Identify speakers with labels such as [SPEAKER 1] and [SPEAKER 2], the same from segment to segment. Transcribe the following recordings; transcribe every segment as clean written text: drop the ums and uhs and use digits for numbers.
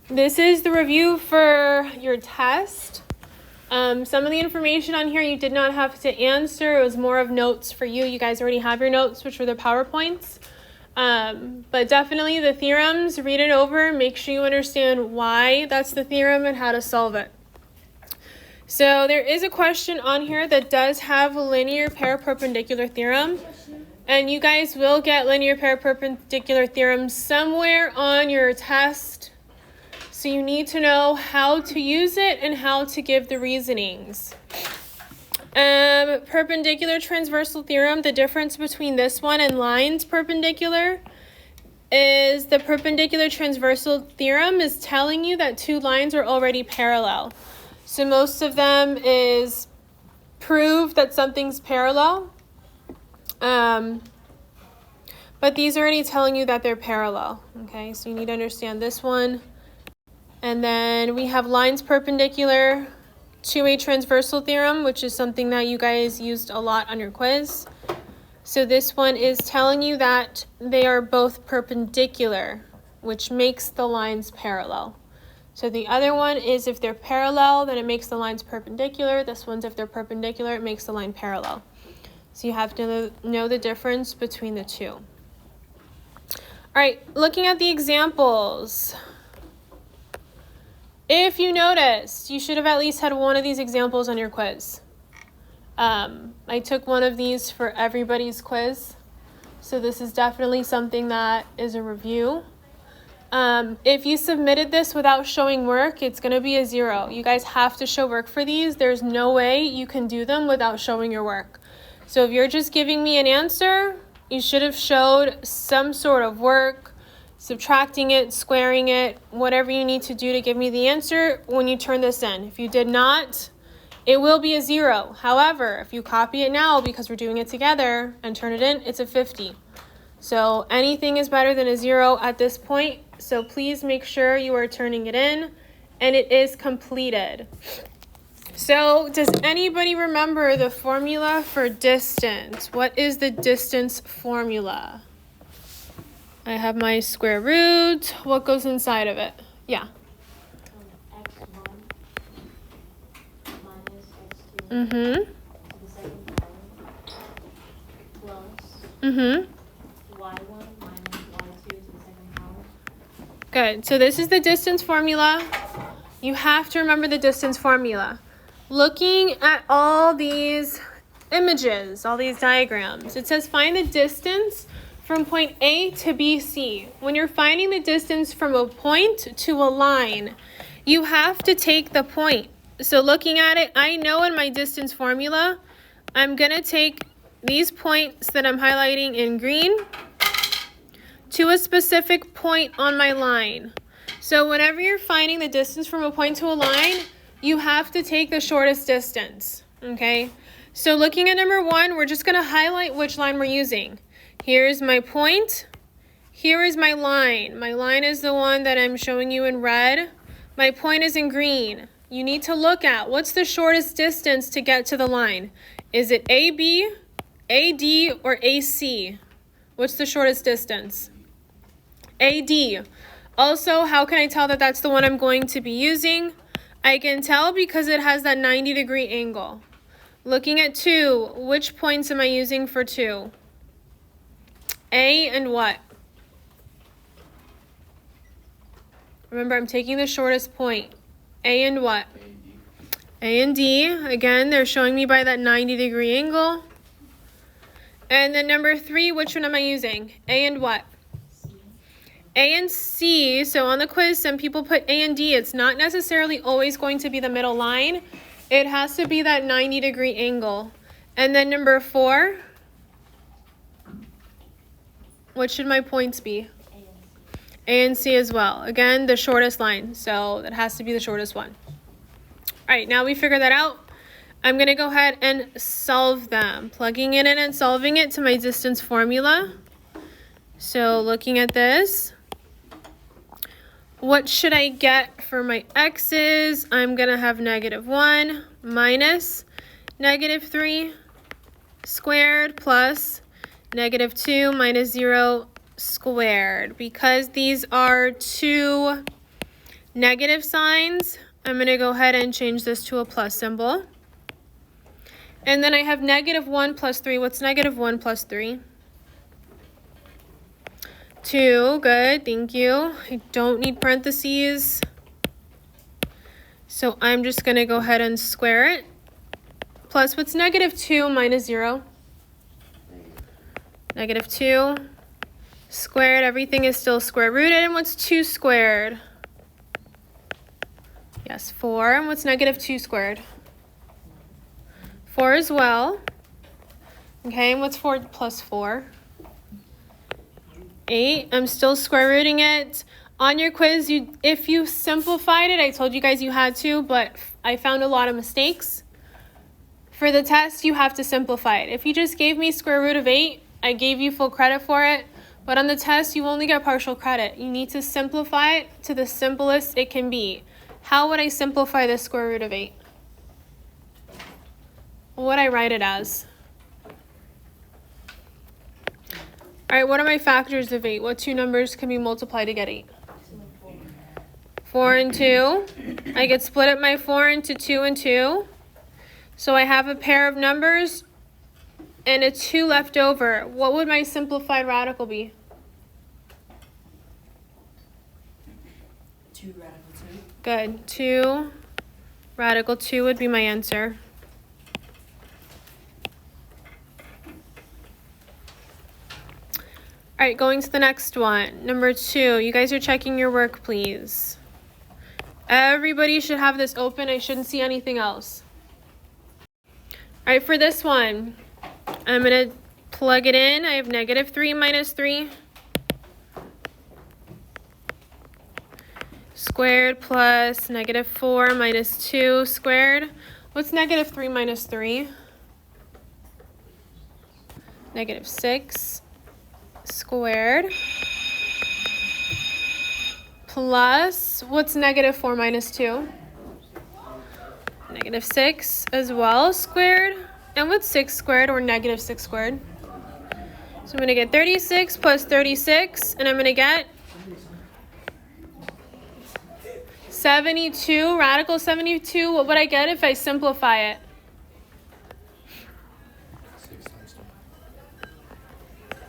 [SPEAKER 1] This is the review for your test. Some of the information on here you did not have to answer. It was more of notes for you. You guys already have your notes, which were the PowerPoints. But definitely the theorems, read it over, make sure you understand why that's the theorem and how to solve it. So there is a question on here that does have a linear pair perpendicular theorem. And you guys will get linear pair perpendicular theorems somewhere on your test. So you need to know how to use it and how to give the reasonings. Perpendicular transversal theorem, the difference between this one and lines perpendicular is the perpendicular transversal theorem is telling you that two lines are already parallel. So most of them is prove that something's parallel. But these are already telling you that they're parallel. Okay, so you need to understand this one. And then we have lines perpendicular to a transversal theorem, which is something that you guys used a lot on your quiz. So this one is telling you that they are both perpendicular, which makes the lines parallel. So the other one is if they're parallel, then it makes the lines perpendicular. This one's if they're perpendicular, it makes the line parallel. So you have to know the difference between the two. All right, looking at the examples. If you noticed, you should have at least had one of these examples on your quiz. I took one of these for everybody's quiz. So this is definitely something that is a review. If you submitted this without showing work, it's going to be a 0. You guys have to show work for these. There's no way you can do them without showing your work. So if you're just giving me an answer, you should have showed some sort of work, subtracting it, squaring it, whatever you need to do to give me the answer when you turn this in. If you did not, it will be a 0. However, if you copy it now because we're doing it together and turn it in, it's a 50. So anything is better than a 0 at this point. So please make sure you are turning it in and it is completed. So does anybody remember the formula for distance? What is the distance formula? I have my square root. What goes inside of it? Yeah.
[SPEAKER 2] x1 minus x2
[SPEAKER 1] Mm-hmm.
[SPEAKER 2] to the second power plus
[SPEAKER 1] Mm-hmm.
[SPEAKER 2] y1 minus y2 to the second power.
[SPEAKER 1] Good. So this is the distance formula. You have to remember the distance formula. Looking at all these images, all these diagrams, it says find the distance from point A to BC. When you're finding the distance from a point to a line, you have to take the point. So looking at it, I know in my distance formula, I'm going to take these points that I'm highlighting in green to a specific point on my line. So whenever you're finding the distance from a point to a line, you have to take the shortest distance, okay? So looking at number 1, we're just going to highlight which line we're using. Here's my point. Here is my line. My line is the one that I'm showing you in red. My point is in green. You need to look at what's the shortest distance to get to the line. Is it AB, AD, or AC? What's the shortest distance? AD. Also, how can I tell that that's the one I'm going to be using? I can tell because it has that 90-degree angle. Looking at 2, which points am I using for 2? A and what? Remember, I'm taking the shortest point. A and what? A and D. Again, they're showing me by that 90-degree angle. And then number 3, which one am I using? A and what? A and C. So on the quiz, some people put A and D. It's not necessarily always going to be the middle line. It has to be that 90-degree angle. And then number 4, what should my points be? A and C as well. Again, the shortest line. So that has to be the shortest one. All right, now we figure that out. I'm going to go ahead and solve them. Plugging it in and solving it to my distance formula. So looking at this, what should I get for my x's? I'm going to have -1 minus -3 squared plus -2 minus 0 squared. Because these are two negative signs, I'm going to go ahead and change this to a plus symbol. And then I have negative 1 plus 3. What's negative 1 plus 3? 2. Good, thank you. I don't need parentheses. So I'm just going to go ahead and square it. Plus, what's negative 2 minus 0? Negative 2 squared. Everything is still square rooted. And what's 2 squared? Yes, 4. And what's negative 2 squared? 4 as well. Okay, and what's 4 plus 4? 8. I'm still square rooting it. On your quiz, if you simplified it, I told you guys you had to, but I found a lot of mistakes. For the test, you have to simplify it. If you just gave me square root of 8, I gave you full credit for it, but on the test, you only get partial credit. You need to simplify it to the simplest it can be. How would I simplify the square root of 8? What would I write it as? All right, what are my factors of 8? What two numbers can be multiplied to get 8? 4 and 2. I could split up my 4 into 2 and 2. So I have a pair of numbers and a 2 left over. What would my simplified radical be?
[SPEAKER 2] 2 radical 2.
[SPEAKER 1] Good. 2 radical 2 would be my answer. All right, going to the next one. Number 2. You guys are checking your work, please. Everybody should have this open. I shouldn't see anything else. All right, for this one, I'm going to plug it in. I have negative 3 minus 3 squared plus negative 4 minus 2 squared. What's negative 3 minus 3? Negative 6 squared plus, what's negative 4 minus 2? Negative 6 as well squared. And what's 6 squared or negative 6 squared? So I'm going to get 36 plus 36, and I'm going to get 72, radical 72. What would I get if I simplify it?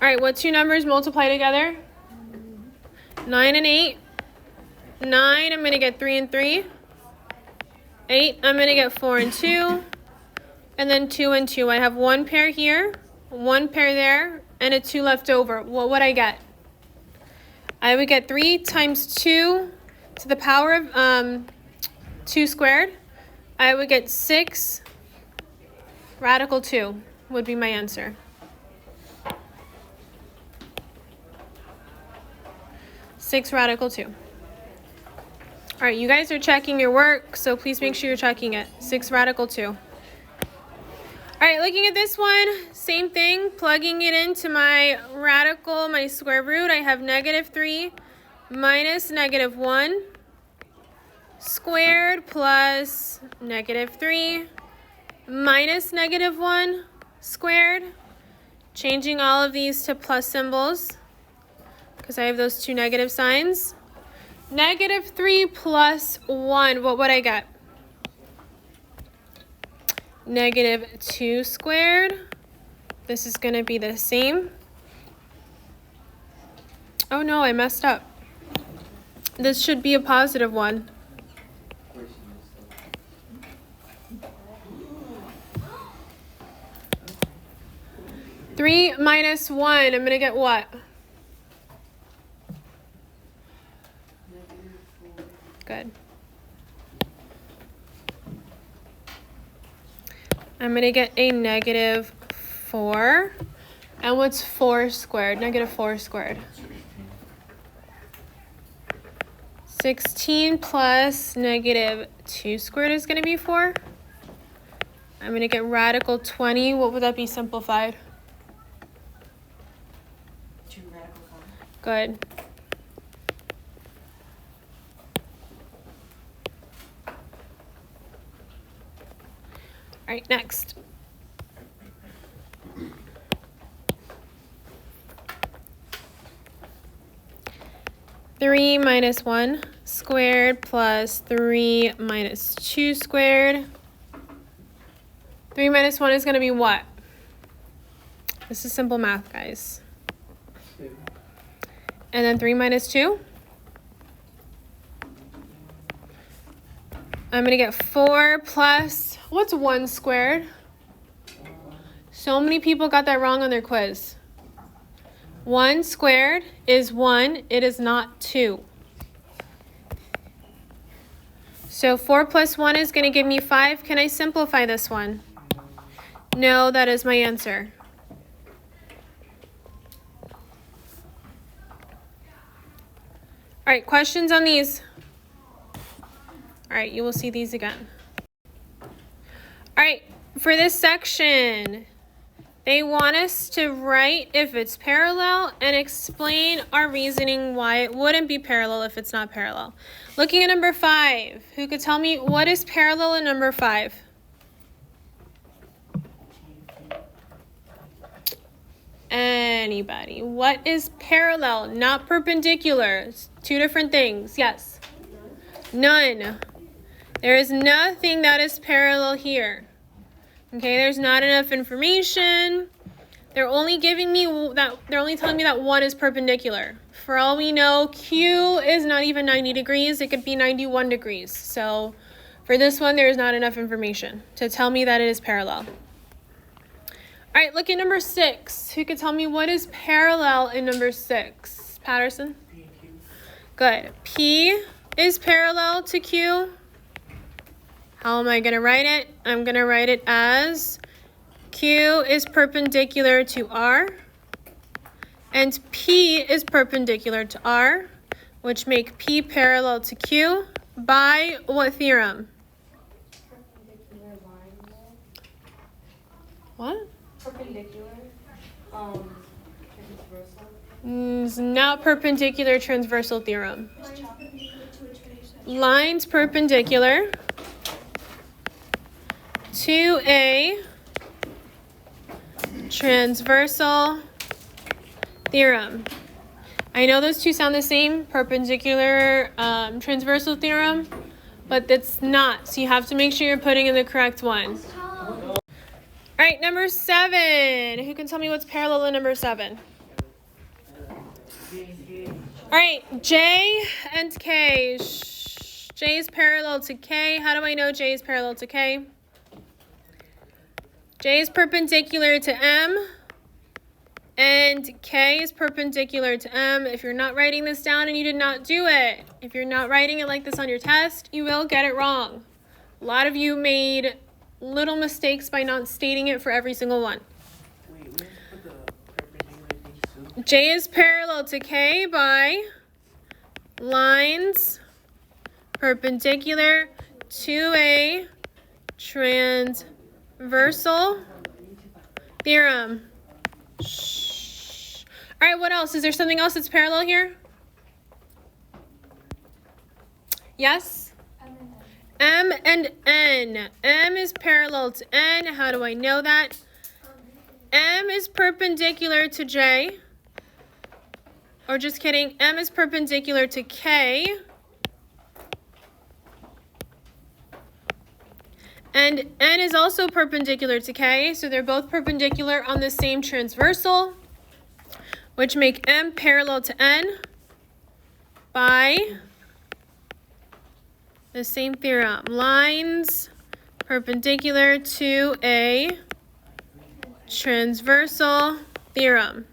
[SPEAKER 1] All right, what two numbers multiply together? 9 and 8. 9, I'm going to get 3 and 3. 8, I'm going to get 4 and 2. And then 2 and 2. I have one pair here, one pair there, and a 2 left over. What would I get? I would get 3 times 2 to the power of 2 squared. I would get 6 radical 2 would be my answer. Six radical 2. All right, you guys are checking your work, so please make sure you're checking it. 6 radical 2. All right, looking at this one, same thing, plugging it into my radical, my square root. I have negative 3 minus negative 1 squared plus negative 3 minus negative 1 squared. Changing all of these to plus symbols because I have those two negative signs. Negative 3 plus 1, what would I get? Negative 2 squared. This is going to be the same. Oh no, I messed up. This should be a positive 1. Three minus 1, I'm going to get what? Good. I'm going to get a negative 4. And what's 4 squared? Negative 4 squared. 16 plus negative 2 squared is going to be 4. I'm going to get radical 20. What would that be simplified?
[SPEAKER 2] 2 radical 4.
[SPEAKER 1] Good. All right, next. Three minus 1 squared plus 3 minus 2 squared. 3 minus 1 is going to be what? This is simple math, guys.
[SPEAKER 3] 2.
[SPEAKER 1] And then 3 minus 2? I'm going to get 4 plus, what's 1 squared? So many people got that wrong on their quiz. 1 squared is 1. It is not 2. So 4 plus 1 is going to give me 5. Can I simplify this one? No, that is my answer. All right, questions on these? All right, you will see these again. All right, for this section, they want us to write if it's parallel and explain our reasoning why it wouldn't be parallel if it's not parallel. Looking at number 5, who could tell me what is parallel in number 5? Anybody? What is parallel? Not perpendicular. It's 2 different things. Yes? None. There is nothing that is parallel here. Okay, there's not enough information. They're only giving me that, they're only telling me that 1 is perpendicular. For all we know, Q is not even 90 degrees. It could be 91 degrees. So for this one, there is not enough information to tell me that it is parallel. All right, look at number 6. Who could tell me what is parallel in number 6? Patterson?
[SPEAKER 3] P and Q.
[SPEAKER 1] Good. P is parallel to Q. How am I going to write it? I'm going to write it as Q is perpendicular to R, and P is perpendicular to R, which make P parallel to Q by what theorem?
[SPEAKER 2] Perpendicular line.
[SPEAKER 1] What?
[SPEAKER 2] Perpendicular. Transversal.
[SPEAKER 1] It's not perpendicular transversal theorem. Lines perpendicular to a transversal theorem. I know those two sound the same, perpendicular transversal theorem, but it's not. So you have to make sure you're putting in the correct one. All right, number 7. Who can tell me what's parallel in number 7? All right, J and K. J is parallel to K. How do I know J is parallel to K? J is perpendicular to M, and K is perpendicular to M. If you're not writing this down and you did not do it, if you're not writing it like this on your test, you will get it wrong. A lot of you made little mistakes by not stating it for every single one.
[SPEAKER 3] Wait, we have to put the perpendicular things too?
[SPEAKER 1] J is parallel to K by lines perpendicular to a transversal theorem. Shh. All right, what else? Is there something else that's parallel here? Yes? M and N. M is parallel to N. How do I know that? M is perpendicular to J. Or just kidding, M is perpendicular to K. And N is also perpendicular to K, so they're both perpendicular on the same transversal, which make M parallel to N by the same theorem. Lines perpendicular to a transversal theorem.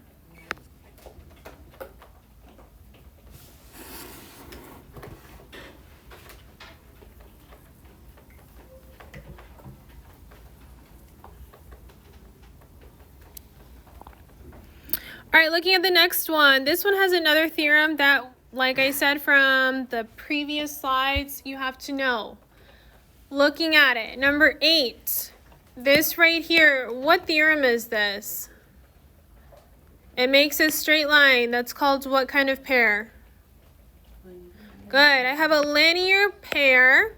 [SPEAKER 1] All right, looking at the next one. This one has another theorem that, like I said from the previous slides, you have to know. Looking at it, number 8. This right here, what theorem is this? It makes a straight line. That's called what kind of pair? Good. I have a linear pair.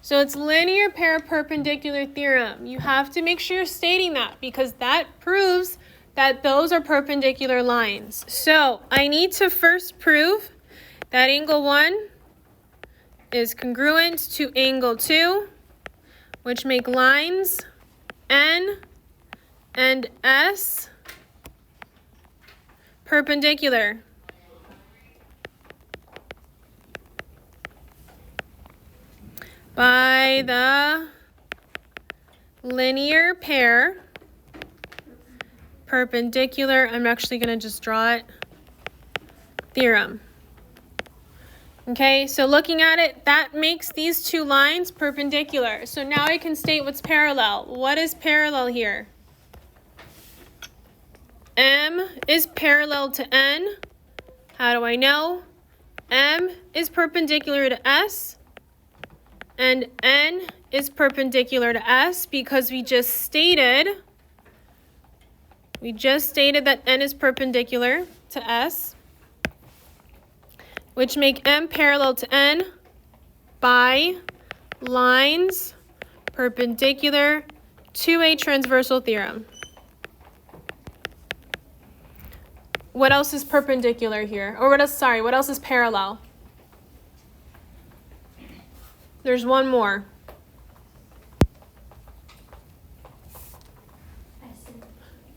[SPEAKER 1] So it's linear pair perpendicular theorem. You have to make sure you're stating that because that proves that those are perpendicular lines. So I need to first prove that angle 1 is congruent to angle 2, which make lines N and S perpendicular. By the linear pair perpendicular, I'm actually going to just draw it, theorem. Okay, so looking at it, that makes these two lines perpendicular. So now I can state what's parallel. What is parallel here? M is parallel to N. How do I know? M is perpendicular to S, and N is perpendicular to S because we just stated that N is perpendicular to S, which make M parallel to N by lines perpendicular to a transversal theorem. What else is perpendicular here? Or what else is parallel? There's one more.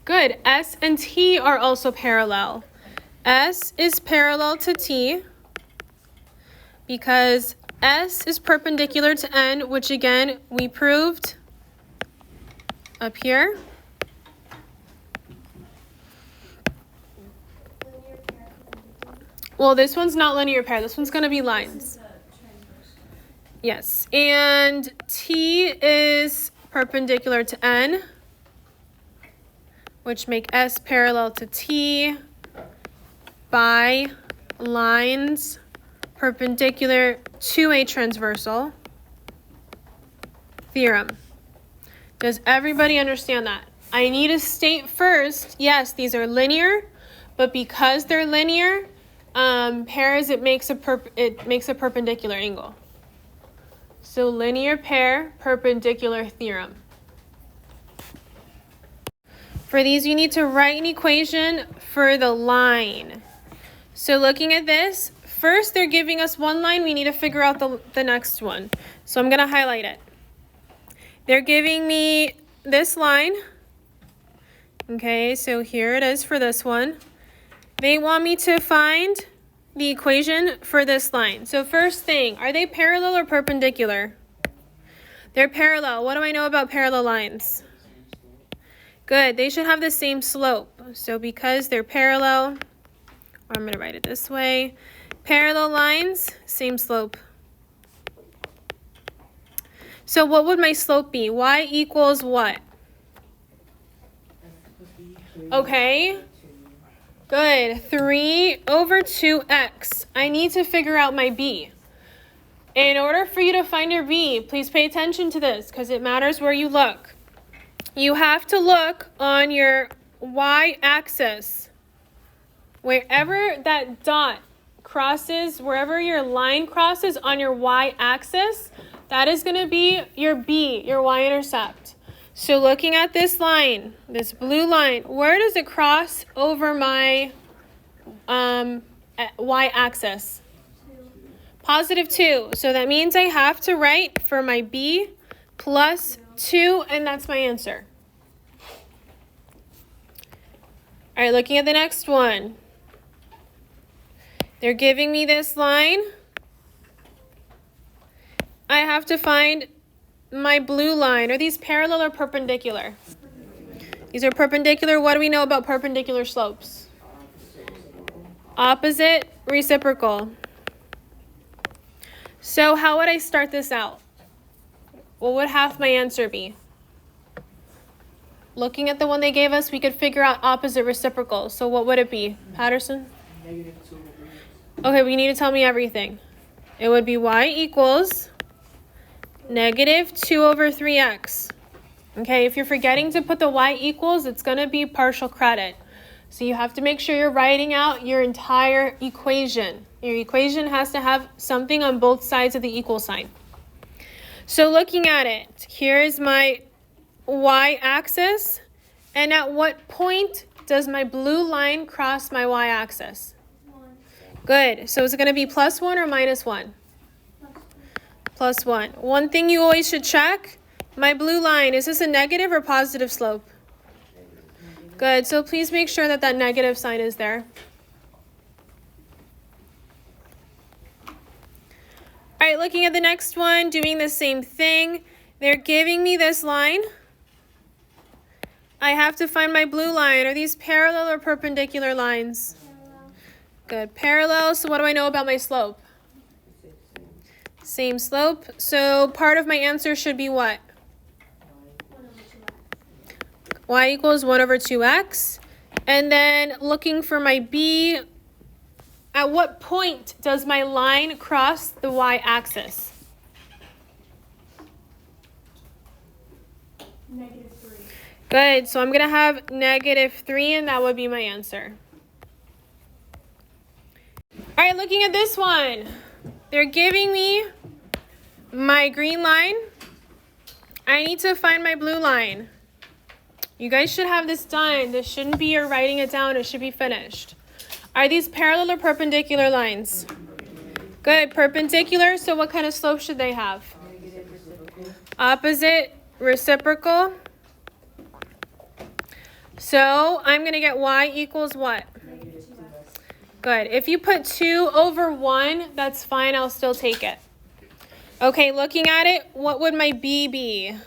[SPEAKER 1] Good. S and T are also parallel. S is parallel to T because S is perpendicular to N, which again we proved up here. Well, this one's not linear pair. This one's going to be lines. Yes. And T is perpendicular to N, which make S parallel to T by lines perpendicular to a transversal theorem. Does everybody understand that? I need to state first, yes, these are linear, but because they're linear, pairs, it makes a perpendicular angle. So linear pair, perpendicular theorem. For these, you need to write an equation for the line. So looking at this, first they're giving us one line, we need to figure out the next one. So I'm going to highlight it. They're giving me this line. Okay, so here it is for this one. They want me to find the equation for this line. So first thing, are they parallel or perpendicular? They're parallel. What do I know about parallel lines? Good, they should have the same slope. So because they're parallel, or I'm going to write it this way, parallel lines, same slope. So what would my slope be? Y equals what? Okay. Good. 3 over 2x. I need to figure out my b. In order for you to find your b, please pay attention to this because it matters where you look. You have to look on your y-axis. Wherever that dot crosses, wherever your line crosses on your y-axis, that is going to be your b, your y-intercept. So looking at this line, this blue line, where does it cross over my y-axis? Positive 2. So that means I have to write for my b plus 2, and that's my answer. All right, looking at the next one. They're giving me this line. I have to find my blue line. Are these parallel or perpendicular? These are perpendicular. What do we know about perpendicular slopes? Opposite, reciprocal. So how would I start this out? What would half my answer be? Looking at the one they gave us, we could figure out opposite reciprocal. So what would it be, Patterson? Okay, we need to tell me everything. It would be y equals negative 2 over 3x. Okay, if you're forgetting to put the y equals, it's going to be partial credit. So you have to make sure you're writing out your entire equation. Your equation has to have something on both sides of the equal sign. So looking at it, here's my y-axis. And at what point does my blue line cross my y-axis? Good. So is it going to be +1 or -1? +1. One thing you always should check, my blue line, is this a negative or positive slope? Good. So please make sure that that negative sign is there. All right, looking at the next one, doing the same thing. They're giving me this line. I have to find my blue line. Are these parallel or perpendicular lines?
[SPEAKER 2] Parallel.
[SPEAKER 1] Good. Parallel. So what do I know about my slope? Same slope. So part of my answer should be what?
[SPEAKER 2] 1/2x.
[SPEAKER 1] Y equals 1/2x. And then looking for my B, at what point does my line cross the y-axis?
[SPEAKER 2] -3.
[SPEAKER 1] Good. So I'm going to have -3, and that would be my answer. All right, looking at this one. They're giving me my green line. I need to find my blue line. You guys should have this done. This shouldn't be you're writing it down. It should be finished. Are these parallel or perpendicular lines? Good. Perpendicular. So what kind of slope should they have? Opposite reciprocal. So I'm going to get y equals what?
[SPEAKER 2] -2x.
[SPEAKER 1] Good. If you put 2/1, that's fine. I'll still take it. Okay, looking at it, what would my b be?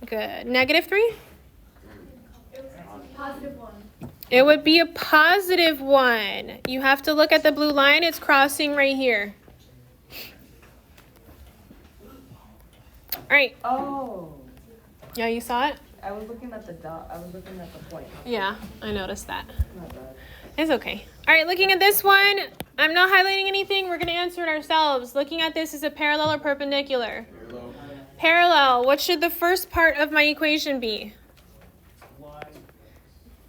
[SPEAKER 1] Good. -3?
[SPEAKER 2] +1.
[SPEAKER 1] It would be a +1. You have to look at the blue line. It's crossing right here. All right.
[SPEAKER 4] Oh,
[SPEAKER 1] Yeah, you saw it?
[SPEAKER 4] I was looking at the dot. I was looking at the point.
[SPEAKER 1] Yeah, I noticed that.
[SPEAKER 4] Not bad.
[SPEAKER 1] It's okay. All right, looking at this one, I'm not highlighting anything. We're going to answer it ourselves. Looking at this, is it parallel or perpendicular? Parallel. What should the first part of my equation be?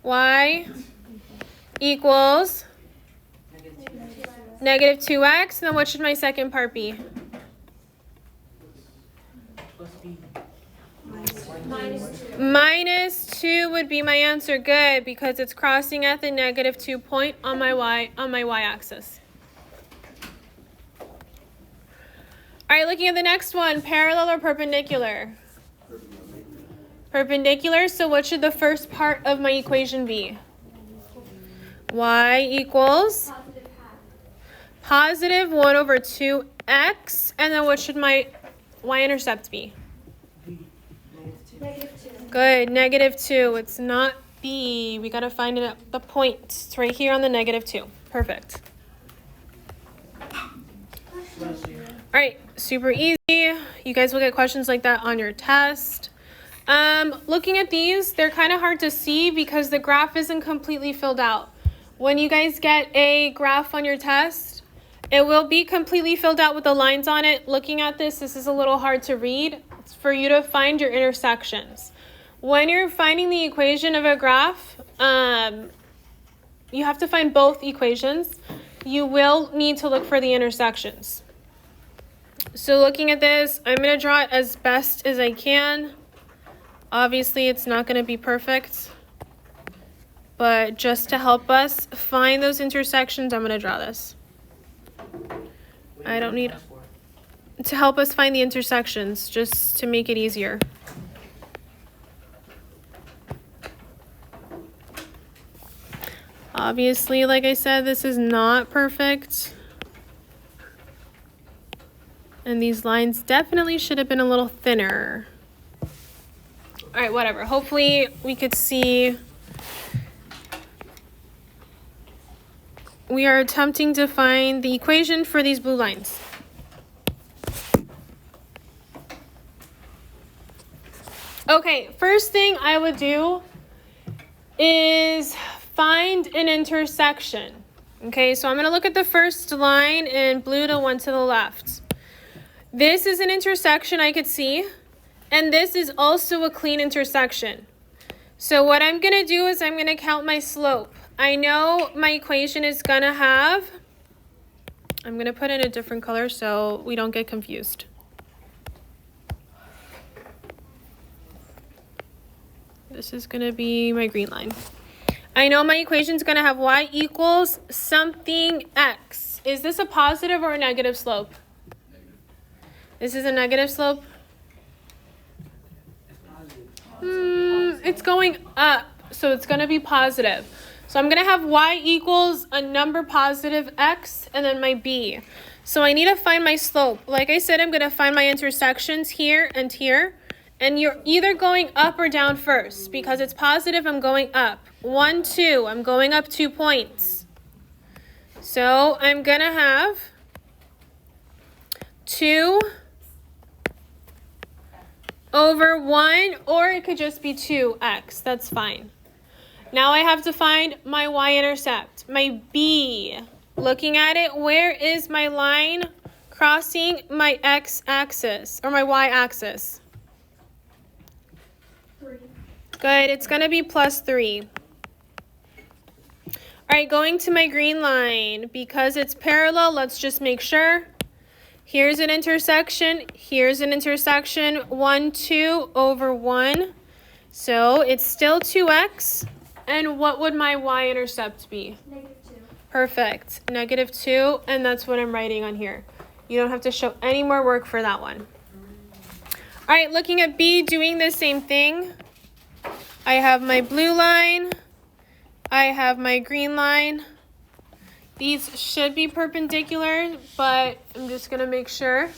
[SPEAKER 1] Y equals -2x. Then what should my second part be?
[SPEAKER 3] Plus B.
[SPEAKER 1] -2 would be my answer. Good, because it's crossing at the -2 point on my y-axis. All right, looking at the next one, parallel or perpendicular? Perpendicular. So what should the first part of my equation be? Y equals +1/2x. And then what should my y-intercept be?
[SPEAKER 2] -2.
[SPEAKER 1] Good, -2. It's not B. We got to find it at the point. It's right here on the -2. Perfect. All right, super easy. You guys will get questions like that on your test. Looking at these, they're kind of hard to see because the graph isn't completely filled out. When you guys get a graph on your test, it will be completely filled out with the lines on it. Looking at this is a little hard to read. It's for you to find your intersections. When you're finding the equation of a graph, you have to find both equations. You will need to look for the intersections. So looking at this, I'm going to draw it as best as I can. Obviously, it's not going to be perfect. But just to help us find those intersections, I'm going to draw this. I don't need to help us find the intersections, just to make it easier. Obviously, like I said, this is not perfect. And these lines definitely should have been a little thinner. All right, whatever. Hopefully we could see. We are attempting to find the equation for these blue lines. Okay, first thing I would do is find an intersection. Okay, so I'm going to look at the first line in blue, the one to the left. This is an intersection I could see, and this is also a clean intersection. So what I'm going to do is I'm going to count my slope. I know my equation is going to have, I'm going to put in a different color so we don't get confused. This is going to be my green line. I know my equation is going to have y equals something x. Is this a positive or a negative slope? This is a negative slope? It's going up, so it's going to be positive. So I'm going to have y equals a number positive x and then my b. So I need to find my slope. Like I said, I'm going to find my intersections here and here. And you're either going up or down first. Because it's positive, I'm going up. 1, 2, I'm going up 2 points. So I'm going to have 2 over 1, or it could just be 2x. That's fine. Now I have to find my y-intercept, my b. Looking at it, where is my line crossing my x-axis, or my y-axis?
[SPEAKER 2] 3.
[SPEAKER 1] Good, it's going to be plus 3. All right, going to my green line. Because it's parallel, let's just make sure. Here's an intersection. Here's an intersection. 1, 2 over 1. So it's still 2x. And what would my y-intercept be?
[SPEAKER 2] -2.
[SPEAKER 1] Perfect. -2. And that's what I'm writing on here. You don't have to show any more work for that one. All right, looking at B, doing the same thing. I have my blue line. I have my green line. These should be perpendicular, but I'm just going to make sure.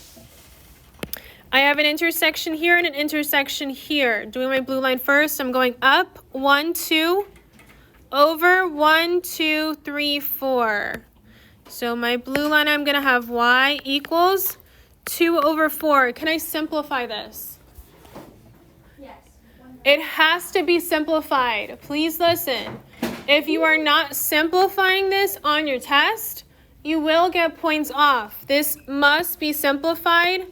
[SPEAKER 1] I have an intersection here and an intersection here. Doing my blue line first, I'm going up 1, 2, over 1, 2, 3, 4. So my blue line, I'm going to have y equals 2 over 4. Can I simplify this?
[SPEAKER 2] Yes.
[SPEAKER 1] It has to be simplified. Please listen. If you are not simplifying this on your test, you will get points off. This must be simplified,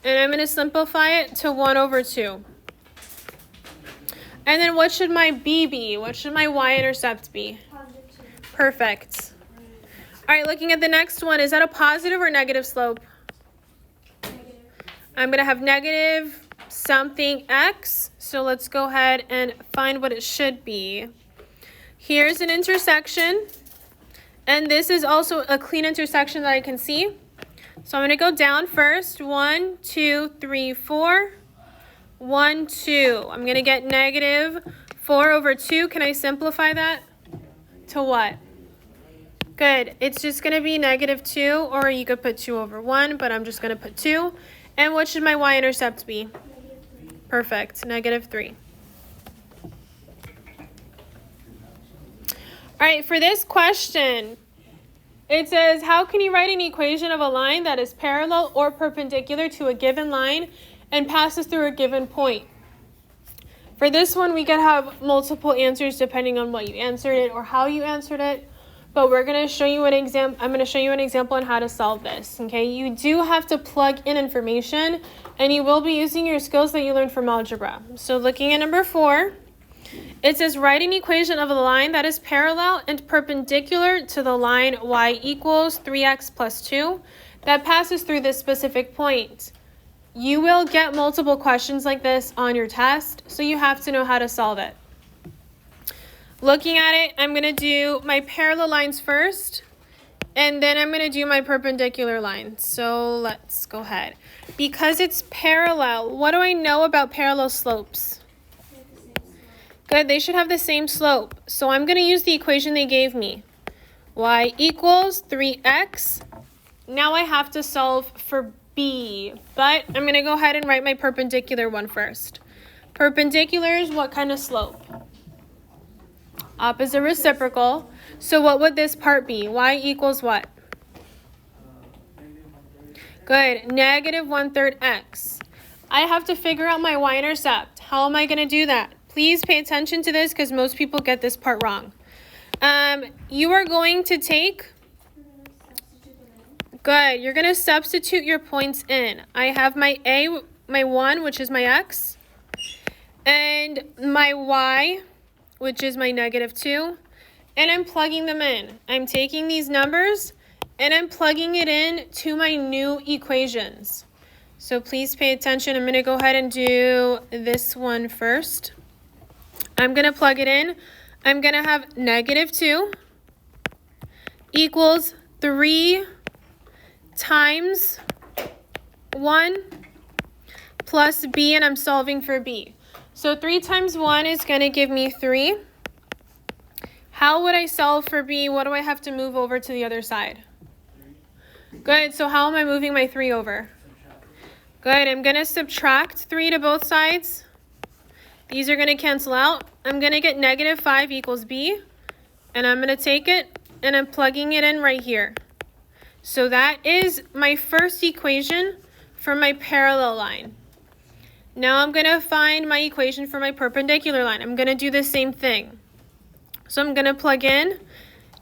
[SPEAKER 1] and I'm going to simplify it to 1 over 2. And then what should my b be? What should my y-intercept be?
[SPEAKER 2] +2.
[SPEAKER 1] Perfect. All right, looking at the next one, is that a positive or negative slope?
[SPEAKER 2] Negative.
[SPEAKER 1] I'm going to have negative something x, so let's go ahead and find what it should be. Here's an intersection, and this is also a clean intersection that I can see. So I'm going to go down first. 1, 2, 3, 4. 1, 2. I'm going to get -4 over 2. Can I simplify that to what? Good. It's just going to be -2, or you could put 2 over 1, but I'm just going to put 2. And what should my y-intercept be?
[SPEAKER 2] -3.
[SPEAKER 1] Perfect. -3. All right, for this question, it says, how can you write an equation of a line that is parallel or perpendicular to a given line and passes through a given point? For this one, we could have multiple answers depending on what you answered it or how you answered it. But we're going to show you an example. I'm going to show you an example on how to solve this. Okay, you do have to plug in information, and you will be using your skills that you learned from algebra. So looking at number 4, it says write an equation of a line that is parallel and perpendicular to the line y equals 3x plus 2 that passes through this specific point. You will get multiple questions like this on your test, so you have to know how to solve it. Looking at it, I'm going to do my parallel lines first, and then I'm going to do my perpendicular lines. So let's go ahead. Because it's parallel, what do I know about parallel slopes? Good, they should have the same slope. So I'm going to use the equation they gave me. Y equals 3x. Now I have to solve for b, but I'm going to go ahead and write my perpendicular one first. Perpendicular is what kind of slope? Opposite reciprocal. So what would this part be? Y equals what? Good, -1/3 x. I have to figure out my y-intercept. How am I going to do that? Please pay attention to this because most people get this part wrong. You are going to take, good, you're going to substitute your points in. I have my a, my 1, which is my x, and my y, which is my -2, and I'm plugging them in. I'm taking these numbers and I'm plugging it in to my new equations. So please pay attention. I'm going to go ahead and do this one first. I'm going to plug it in. I'm going to have negative 2 equals 3 times 1 plus b, and I'm solving for b. So 3 times 1 is going to give me 3. How would I solve for b? What do I have to move over to the other side? Good. So how am I moving my 3 over? Good. I'm going to subtract 3 to both sides. These are going to cancel out. I'm going to get negative 5 equals b. And I'm going to take it and I'm plugging it in right here. So that is my first equation for my parallel line. Now I'm going to find my equation for my perpendicular line. I'm going to do the same thing. So I'm going to plug in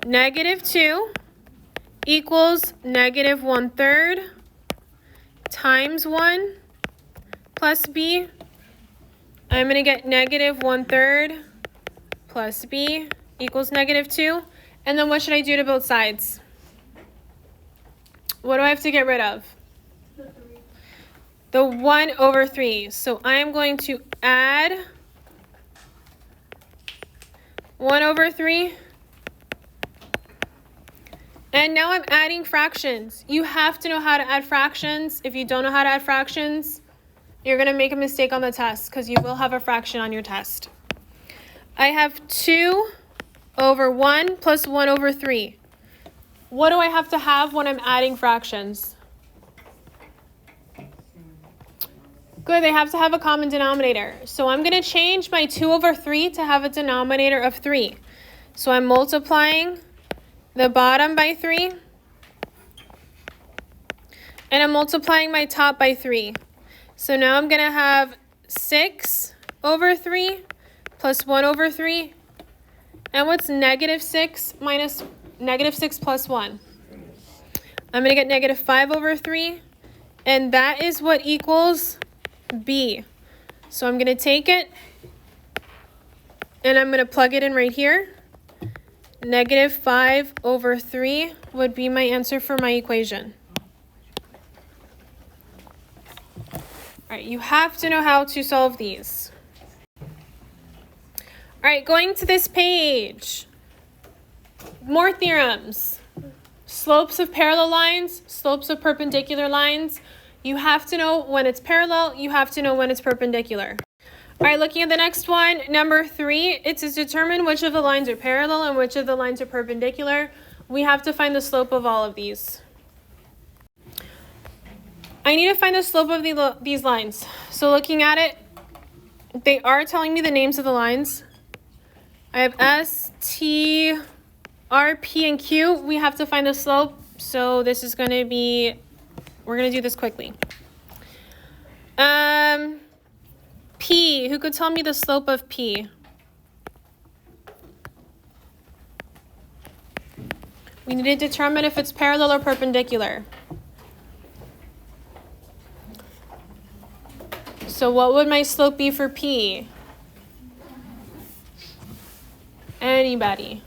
[SPEAKER 1] negative 2 equals negative 1/3 times 1 plus b. I'm going to get negative 1/3 plus b equals negative 2. And then what should I do to both sides? What do I have to get rid of? The 1/3. So I am going to add 1/3. And now I'm adding fractions. You have to know how to add fractions. If you don't know how to add fractions, you're going to make a mistake on the test because you will have a fraction on your test. I have 2/1 plus 1/3. What do I have to have when I'm adding fractions? Good, they have to have a common denominator. So I'm going to change my 2/3 to have a denominator of 3. So I'm multiplying the bottom by 3. And I'm multiplying my top by 3. So now I'm going to have 6/3 plus 1/3. And what's negative 6 minus negative 6 plus 1? I'm going to get negative 5/3. And that is what equals b. So I'm going to take it and I'm going to plug it in right here. Negative 5/3 would be my answer for my equation. All right, you have to know how to solve these. All right, going to this page. More theorems. Slopes of parallel lines, slopes of perpendicular lines. You have to know when it's parallel, you have to know when it's perpendicular. All right, looking at the next one, number 3, it says determine which of the lines are parallel and which of the lines are perpendicular. We have to find the slope of all of these. I need to find the slope of these lines. So looking at it, they are telling me the names of the lines. I have S, T, R, P, and Q. We have to find the slope. So this is going to be, we're going to do this quickly. P, who could tell me the slope of P? We need to determine if it's parallel or perpendicular. So what would my slope be for P? Anybody?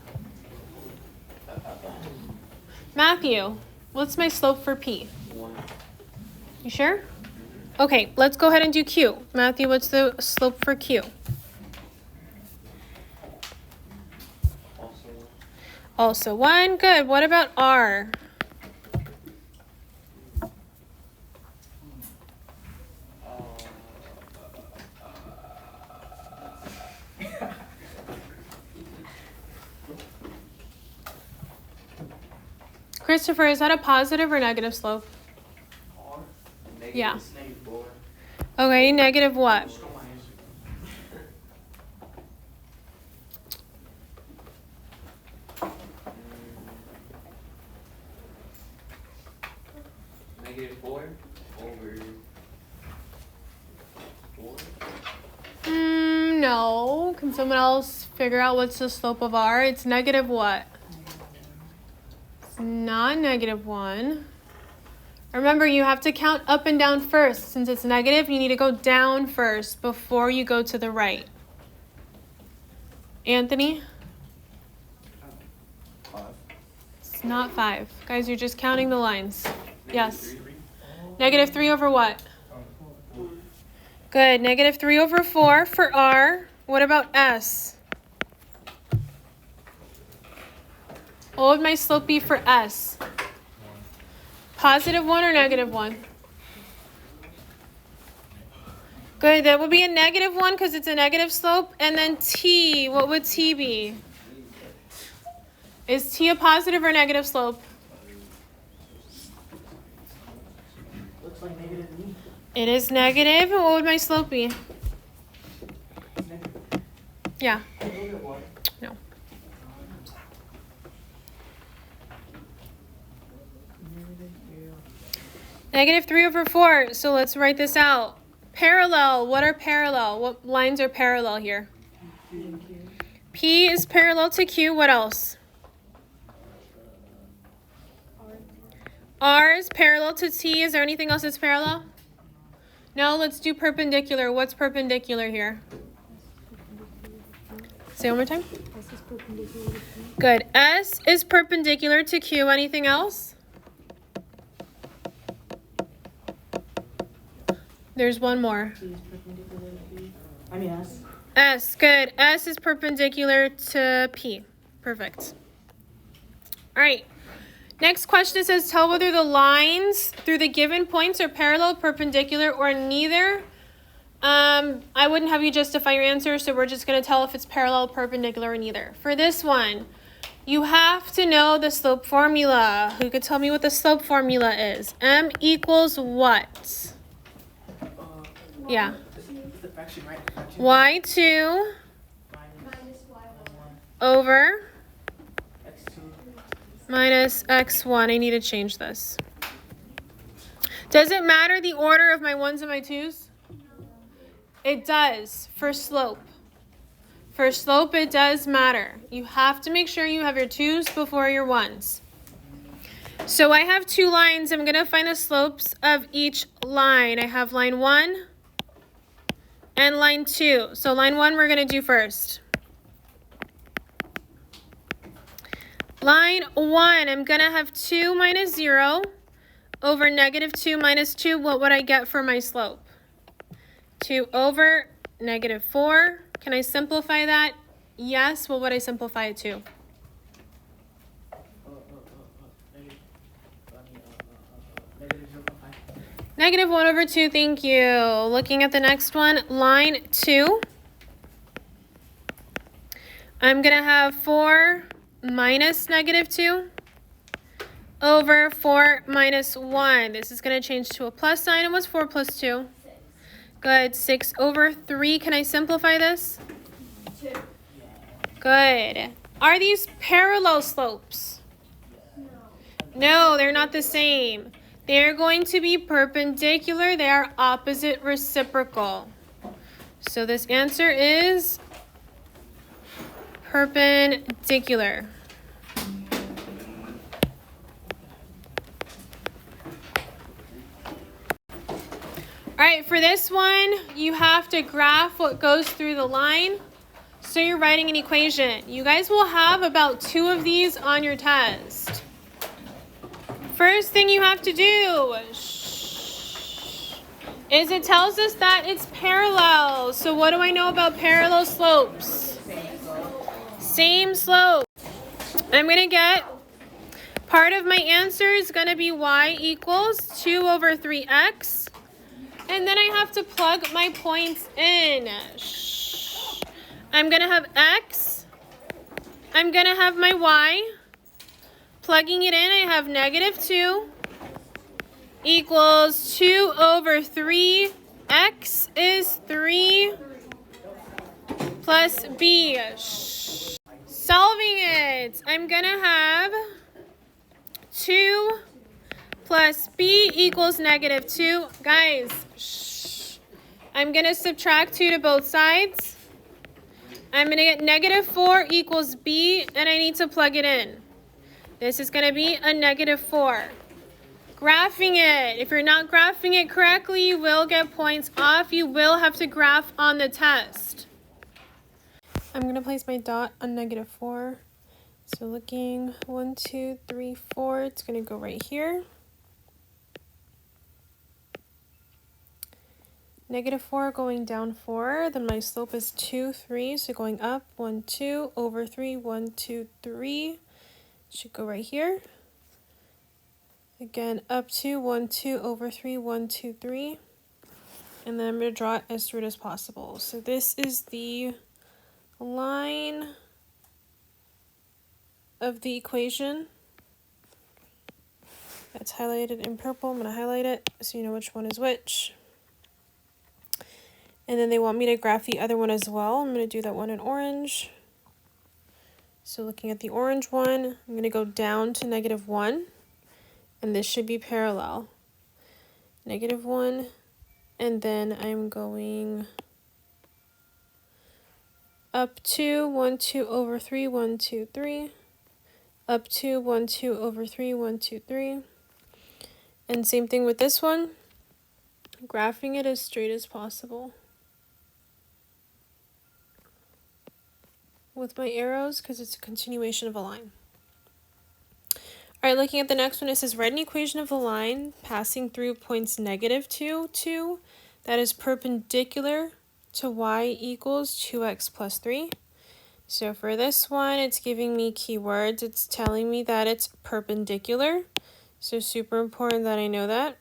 [SPEAKER 1] Matthew, what's my slope for P?
[SPEAKER 3] 1.
[SPEAKER 1] You sure? Okay, let's go ahead and do Q. Matthew, what's the slope for Q? Also 1. Good. What about R? Christopher, is that a positive or negative slope?
[SPEAKER 3] R. Negative,
[SPEAKER 1] Yeah.
[SPEAKER 3] it's negative 4.
[SPEAKER 1] Okay, negative what?
[SPEAKER 3] Just go my answer. Negative 4 over 4.
[SPEAKER 1] No. Can someone else figure out what's the slope of R? It's negative what? It's not negative 1. Remember, you have to count up and down first. Since it's negative, you need to go down first before you go to the right. Anthony?
[SPEAKER 3] 5.
[SPEAKER 1] It's not 5. Guys, you're just counting the lines. Yes. Negative 3 over what? Good. Negative 3 over 4 for R. What about S? What would my slope be for S? Positive 1 or negative 1? Good, that would be a negative 1 because it's a negative slope. And then T, what would T be? Is T a positive or negative slope?
[SPEAKER 3] Looks like negative E.
[SPEAKER 1] It is negative. And what would my slope be? Yeah. No. Negative 3 over 4. So let's write this out. Parallel. What are parallel? What lines are parallel here? P is parallel to Q. What else? R is parallel to T. Is there anything else that's parallel? No, let's do perpendicular. What's perpendicular here? Say one more time.
[SPEAKER 2] S is perpendicular to P.
[SPEAKER 1] Good. S is perpendicular to Q. Anything else? There's one more.
[SPEAKER 3] T is perpendicular to P. I mean S.
[SPEAKER 1] S. Good. S is perpendicular to P. Perfect. All right. Next question says, tell whether the lines through the given points are parallel, perpendicular, or neither. I wouldn't have you justify your answer, so we're just going to tell if it's parallel, perpendicular, or neither. For this one, you have to know the slope formula. Who could tell me what the slope formula is? M equals what? Yeah.
[SPEAKER 3] The fraction, right? The fraction.
[SPEAKER 1] Y2
[SPEAKER 3] Minus Y1.
[SPEAKER 1] over
[SPEAKER 3] X2.
[SPEAKER 1] minus x1. I need to change this. Does it matter the order of my 1s and my 2s? It does for slope. For slope, it does matter. You have to make sure you have your 2s before your 1s. So I have 2 lines. I'm going to find the slopes of each line. I have line 1 and line 2. So line 1 we're going to do first. Line 1, I'm going to have 2 minus 0 over negative 2 minus 2. What would I get for my slope? 2 over negative 4. Can I simplify that? Yes. What would I simplify it to? Negative 1 over 2. Thank you. Looking at the next one, line 2. I'm going to have 4 minus negative 2 over 4 minus 1. This is going to change to a plus sign. And what's 4 plus 2? Good. 6 over 3. Can I simplify this?
[SPEAKER 2] 2.
[SPEAKER 1] Good. Are these parallel slopes? No, they're not the same. They're going to be perpendicular. They are opposite reciprocal. So this answer is perpendicular. All right, for this one, you have to graph what goes through the line. So you're writing an equation. You guys will have about 2 of these on your test. First thing you have to do is it tells us that it's parallel. So what do I know about parallel slopes? Same slope. I'm going to get part of my answer is going to be y equals 2 over 3x. And then I have to plug my points in. I'm going to have x. I'm going to have my y. Plugging it in, I have negative 2 equals 2 over 3. X is 3 plus b. Solving it, I'm going to have 2 plus b equals negative 2. Guys, I'm going to subtract 2 to both sides. I'm going to get negative 4 equals b, and I need to plug it in. This is going to be a negative 4. Graphing it. If you're not graphing it correctly, you will get points off. You will have to graph on the test. I'm going to place my dot on negative 4. So looking 1, 2, 3, 4. It's going to go right here. Negative 4 going down 4. Then my slope is 2, 3. So going up 1, 2 over 3, 1, 2, 3. should go right here. Again, up to 1, 2 over 3, 1, 2, 3. And then I'm going to draw it as straight as possible. So this is the line of the equation. That's highlighted in purple. I'm going to highlight it so you know which one is which. And then they want me to graph the other one as well. I'm going to do that one in orange. So looking at the orange one, I'm going to go down to -1. And this should be parallel. -1. And then I'm going up to 1, 2 over 3, 1, 2, 3. Up to 1, 2 over 3, 1, 2, 3. And same thing with this one. Graphing it as straight as possible with my arrows because it's a continuation of a line. All right, looking at the next one, it says write an equation of the line passing through points -2, 2, that is perpendicular to y equals 2x plus 3. So for this one, it's giving me keywords. It's telling me that it's perpendicular. So super important that I know that.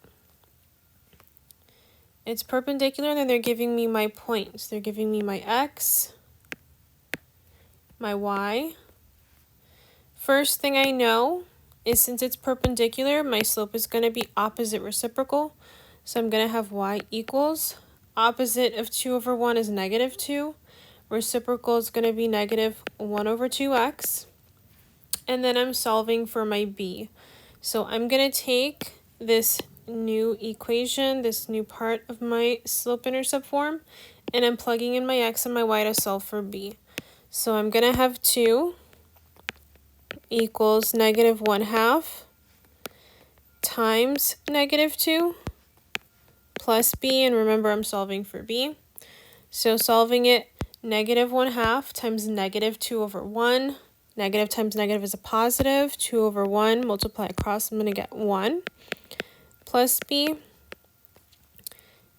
[SPEAKER 1] It's perpendicular, and then they're giving me my points. They're giving me my x, my y. First thing I know is since it's perpendicular, my slope is going to be opposite reciprocal. So I'm going to have y equals, opposite of 2 over 1 is -2. Reciprocal is going to be -1 over 2x. And then I'm solving for my b. So I'm going to take this new equation, this new part of my slope-intercept form, and I'm plugging in my x and my y to solve for b. So I'm going to have 2 equals -1/2 times -2 plus b, and remember I'm solving for b. So solving it, -1/2 times -2 over 1. Negative times negative is a positive. 2 over 1, multiply across, I'm going to get 1 plus b.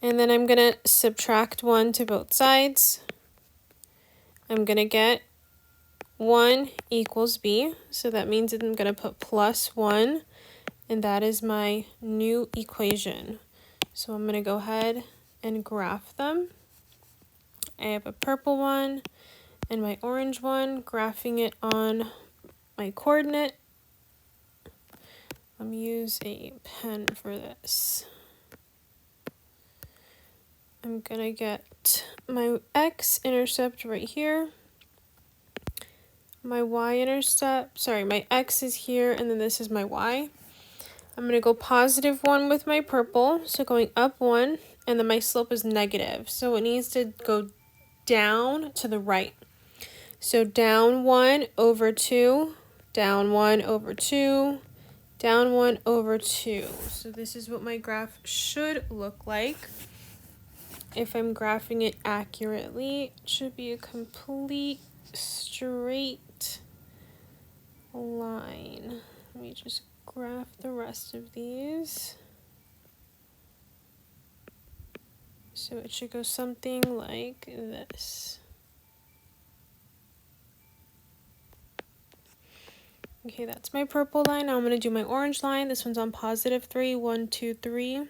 [SPEAKER 1] And then I'm going to subtract 1 to both sides. I'm going to get 1 equals b. So that means I'm going to put plus 1. And that is my new equation. So I'm going to go ahead and graph them. I have a purple one and my orange one, graphing it on my coordinate. I'm going to use a pen for this. I'm going to get my x-intercept right here. My y-intercept, sorry, my x is here, and then this is my y. I'm going to go +1 with my purple, so going up 1, and then my slope is negative. So it needs to go down to the right. So down 1 over 2, down 1 over 2, down 1 over 2. So this is what my graph should look like. If I'm graphing it accurately, it should be a complete straight line. Let me just graph the rest of these. So it should go something like this. Okay, that's my purple line. Now I'm going to do my orange line. This one's on +3, 1, 2, 3.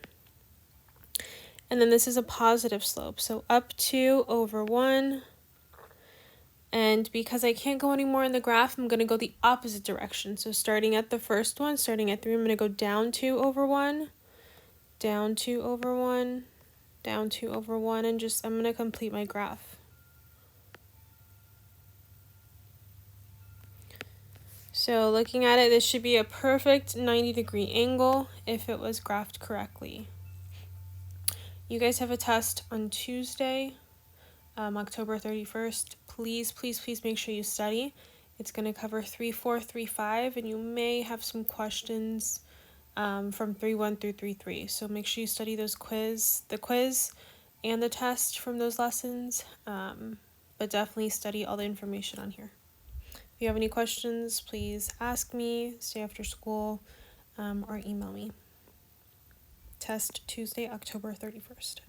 [SPEAKER 1] And then this is a positive slope, so up 2 over 1. And because I can't go anymore in the graph, I'm going to go the opposite direction. So starting at the first one, starting at 3, I'm going to go down 2 over 1, down 2 over 1, down 2 over 1, and just I'm going to complete my graph. So looking at it, this should be a perfect 90-degree angle if it was graphed correctly. You guys have a test on Tuesday, October 31st. Please, please, please make sure you study. It's going to cover 3-4, 3-5, and you may have some questions from 3-1 through 3-3. So make sure you study the quiz and the test from those lessons, but definitely study all the information on here. If you have any questions, please ask me, stay after school, or email me. Test Tuesday, October 31st.